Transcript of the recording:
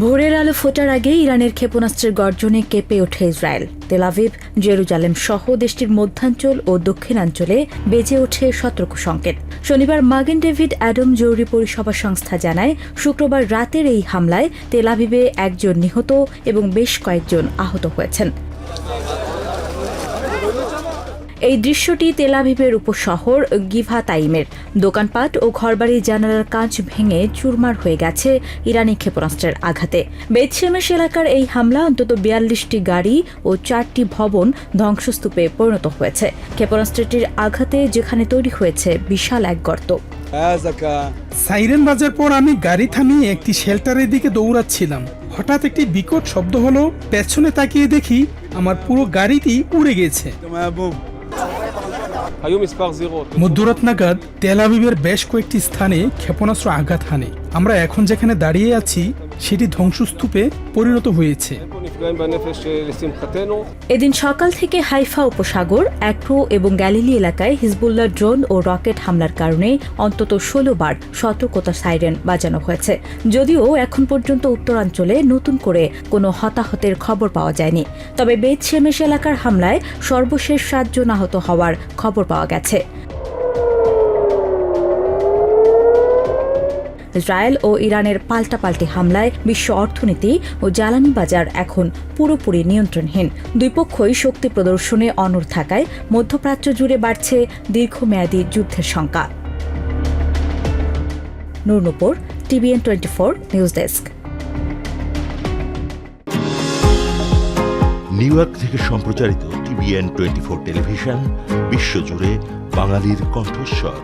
ভোরের আলো ফোটার আগে ইরানের ক্ষেপণাস্ত্রের গর্জনে কেঁপে ওঠে ইসরায়েল। তেল আভিভ, জেরুজালেম সহ দেশটির মধ্যাঞ্চল ও দক্ষিণাঞ্চলে বেজে ওঠে সতর্ক সংকেত। শনিবার মাগেন ডেভিড অ্যাডম জরুরি পরিষেবা সংস্থা জানায়, শুক্রবার রাতের এই হামলায় তেল আভিভে একজন নিহত এবং বেশ কয়েকজন আহত হয়েছেন। এই দৃশ্যটি তেল আভিভের উপশহর গিভাতাইমের। দোকানপাট ও ঘরবাড়ির জানালার কাঁচ ভেঙে চুরমার হয়ে গেছে ইরানি ক্ষেপণাস্ত্রের আঘাতে। বেত শেমেশ এলাকার এই হামলা অন্তত ৪২টি গাড়ি ও ৪টি ভবন ধ্বংসস্তূপে পরিণত হয়েছে। ক্ষেপণাস্ত্রটির আঘাতে যেখানে তৈরি হয়েছে বিশাল এক গর্ত। সাইরেন বাজার পর আমি গাড়ি থামিয়ে একটি শেল্টারের দিকে দৌড়াচ্ছিলাম। হঠাৎ একটি বিকট শব্দ হলো। পেছনে তাকিয়ে দেখি আমার পুরো গাড়িটি উড়ে গেছে। মধ্যরাত নাগাদ তেল আভিভের বেশ কয়েকটি স্থানে ক্ষেপণাস্ত্র আঘাত হানে। আমরা এখন যেখানে দাঁড়িয়ে আছি সেটি ধ্বংসস্তূপে পরিণত হয়েছে। এদিন সকাল থেকে হাইফা উপসাগর, অ্যাক্রো এবং গ্যালিলি এলাকায় হিজবুল্লাহ ড্রোন ও রকেট হামলার কারণে অন্তত ১৬ বার সতর্কতা সাইরেন বাজানো হয়েছে। যদিও এখন পর্যন্ত উত্তরাঞ্চলে নতুন করে কোনো হতাহতের খবর পাওয়া যায়নি। তবে বেত শেমেশ এলাকার হামলায় সর্বশেষ ৭ জন আহত হওয়ার খবর পাওয়া গেছে। ইসরায়েল ও ইরানের পাল্টাপাল্টি হামলায় বিশ্ব অর্থনীতি ও জ্বালানি বাজার এখন পুরোপুরি নিয়ন্ত্রণহীন। দুই পক্ষই শক্তি প্রদর্শনে অনড় থাকায় মধ্যপ্রাচ্য জুড়ে বাড়ছে দীর্ঘমেয়াদী যুদ্ধের শঙ্কা। নূর, TVN 24 news desk. New York থেকে সম্প্রচারিত TVN 24 টেলিভিশন বিশ্বজুড়ে বাঙালির কণ্ঠস্বর।